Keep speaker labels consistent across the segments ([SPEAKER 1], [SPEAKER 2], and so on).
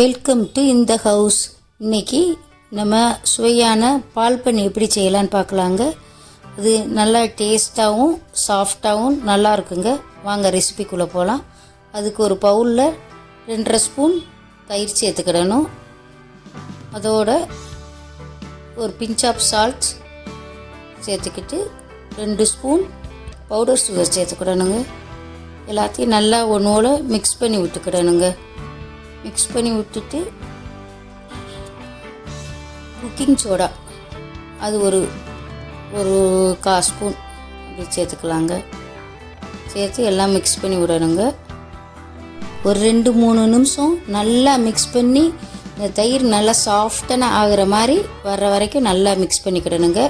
[SPEAKER 1] Welcome to இந்த house. இன்றைக்கி நம்ம சுவையான பால் பன் எப்படி செய்யலான்னு பார்க்கலாங்க. அது நல்லா டேஸ்ட்டாகவும் சாஃப்டாகவும் நல்லா இருக்குங்க. வாங்க ரெசிபிக்குள்ளே போகலாம். அதுக்கு ஒரு பவுலில் 2.5 ஸ்பூன் தயிர் சேர்த்துக்கிடணும். அதோட ஒரு பிஞ்ச் ஆஃப் சால்ட் சேர்த்துக்கிட்டு 2 ஸ்பூன் பவுடர் சுகர் சேர்த்துக்கிடணுங்க. எல்லாத்தையும் நல்லா ஒன்றோட மிக்ஸ் பண்ணி விட்டுக்கிடணுங்க. மிக்ஸ் பண்ணி விட்டுட்டு குக்கிங் சோடா அது ஒரு 1/4 ஸ்பூன் அப்படி சேர்த்துக்கலாங்க. சேர்த்து எல்லாம் மிக்ஸ் பண்ணி விடணுங்க. ஒரு 2-3 நிமிஷம் நல்லா மிக்ஸ் பண்ணி இந்த தயிர் நல்லா சாஃப்டான ஆகிற மாதிரி வர்ற வரைக்கும் நல்லா மிக்ஸ் பண்ணிக்கிடணுங்க.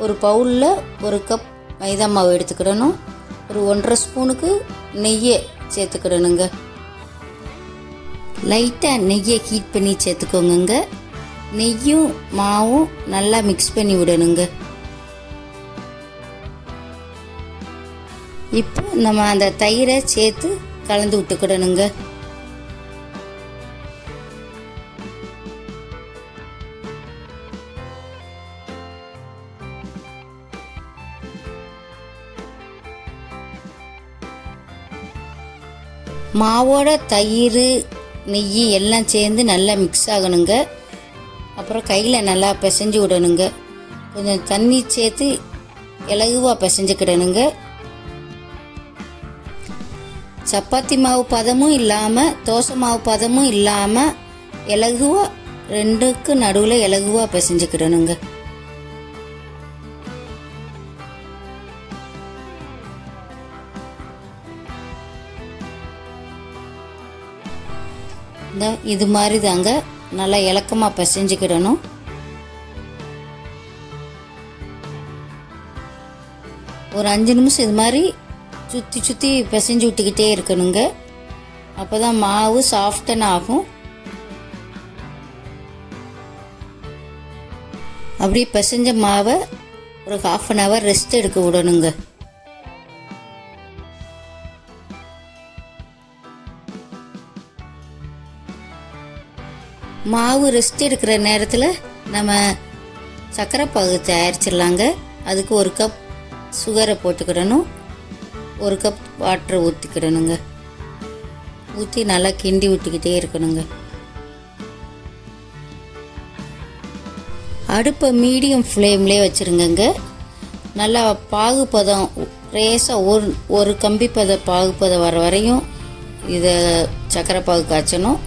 [SPEAKER 1] ஒரு பவுலில் 1 கப் மைதா மாவு எடுத்துக்கிடணும். ஒரு 1.5 ஸ்பூனுக்கு நெய்யை சேர்த்துக்கிடணுங்க. லைட்டாக நெய்யை ஹீட் பண்ணி சேர்த்துக்கோங்க. நெய்யும் மாவும் நல்லா மிக்ஸ் பண்ணி விடணுங்க. இப்போ நம்ம அந்த தயிரை சேர்த்து கலந்து விட்டுக்கிடணுங்க. மாவோட தயிர் நெய் எல்லாம் சேர்ந்து நல்லா மிக்ஸ் ஆகணுங்க. அப்புறம் கையில் நல்லா பிசைஞ்சு விடணுங்க. கொஞ்சம் தண்ணி சேர்த்து இலகுவாக பிசைஞ்சுக்கிடணுங்க. சப்பாத்தி மாவு பதமும் இல்லாமல் தோசை மாவு பதமும் இல்லாமல் இலகுவாக ரெண்டுக்கு நடுவில் இலகுவாக பிசைஞ்சுக்கிடணுங்க. இந்த இது மாதிரி தாங்க நல்லா இலக்கமாக பிசைஞ்சுக்கிடணும். ஒரு 5 நிமிஷம் இது மாதிரி சுற்றி சுற்றி பிசைஞ்சு விட்டுக்கிட்டே இருக்கணுங்க. அப்போ தான் மாவு சாஃப்டான ஆகும். அப்படியே பிசைஞ்ச மாவை ஒரு 1/2 hour ரெஸ்ட் எடுக்க விடணுங்க. மாவு ரெஸ்ட் எடுக்கிற நேரத்தில் நம்ம சர்க்கரை பாகு தயாரிச்சிடலாங்க. அதுக்கு 1 கப் சுகரை போட்டுக்கிடணும். 1 கப் வாட்டரை ஊற்றிக்கிடணுங்க. ஊற்றி நல்லா கிண்டி விட்டுக்கிட்டே இருக்கணுங்க. அடுப்பை மீடியம் ஃப்ளேம்லேயே வச்சுருங்கங்க. நல்லா பாகுப்பதம் ரேசாக ஒரு கம்பி பாகுப்பதம் வர வரையும் இதை சர்க்கரை பாகு காய்ச்சணும்.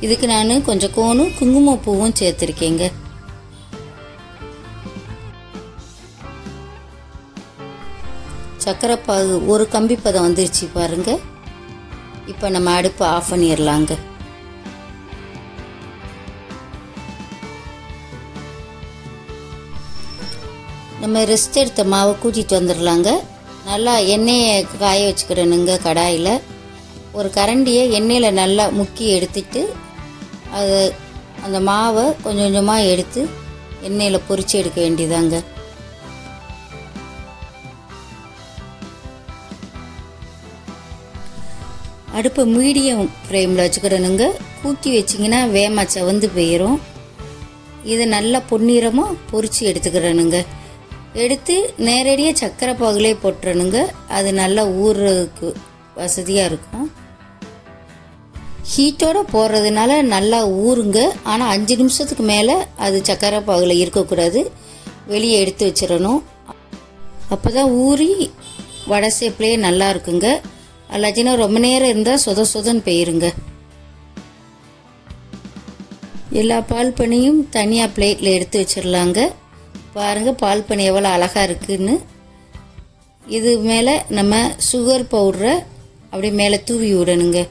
[SPEAKER 1] இதுக்கு நான் கொஞ்சம் குங்குமப்பூவும் சேர்த்துருக்கேங்க. சர்க்கரை பாகு ஒரு கம்பி பதம் வந்துருச்சு பாருங்க. இப்போ நம்ம அடுப்பை ஆஃப் பண்ணிடலாங்க. நம்ம ரெஸ்ட் எடுத்த மாவை கூட்டிகிட்டு வந்துடலாங்க. நல்லா எண்ணெயை காய வச்சுக்கிடணுங்க. கடாயில் ஒரு கரண்டியை எண்ணெயில் நல்லா முக்கி எடுத்துட்டு அது அந்த மாவை கொஞ்சம் கொஞ்சமாக எடுத்து எண்ணெயில் பொரித்து எடுக்க வேண்டியதாங்க. அடுப்பை மீடியம் ஃப்ளேமில் வச்சுக்கிடணுங்க. கூட்டி வச்சிங்கன்னா வேகமாக செவந்து போயிடும். இதை நல்லா பொன்னிறமாக பொரித்து எடுத்துக்கிடணுங்க. எடுத்து நேரடியாக சர்க்கரை பாகுலே போட்டுறணுங்க. அது நல்லா ஊறுறதுக்கு வசதியாக இருக்கும். ஹீட்டோடு போடுறதுனால நல்லா ஊறுங்க. ஆனால் 5 நிமிஷத்துக்கு மேலே அது சர்க்கரை பாகில் இருக்கக்கூடாது. வெளியே எடுத்து வச்சிடணும். அப்போ தான் ஊறி வடை சேப்லேயே நல்லா இருக்குங்க. அல்லாச்சின்னா ரொம்ப நேரம் இருந்தால் சொதன்னு போயிருங்க. எல்லா பால் பனியும் தனியாக பிளேட்டில் எடுத்து வச்சிடலாங்க. பாருங்கள் பால் பனி எவ்வளோ அழகாக இருக்குதுன்னு. இது மேலே நம்ம சுகர் பவுடரை அப்படி மேலே தூவி விடணுங்க.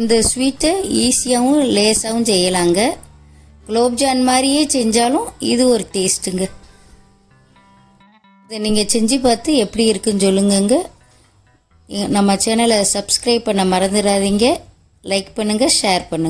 [SPEAKER 1] இந்த ஸ்வீட்டை ஈஸியாகவும் லேஸாகவும் செய்யலாங்க. குலோப்ஜான் மாதிரியே செஞ்சாலும் இது ஒரு டேஸ்ட்டுங்க. இதை நீங்கள் செஞ்சு பார்த்து எப்படி இருக்குன்னு சொல்லுங்கங்க. நம்ம சேனலை சப்ஸ்கிரைப் பண்ண மறந்துடாதீங்க. லைக் பண்ணுங்கள், ஷேர் பண்ணுங்கள்.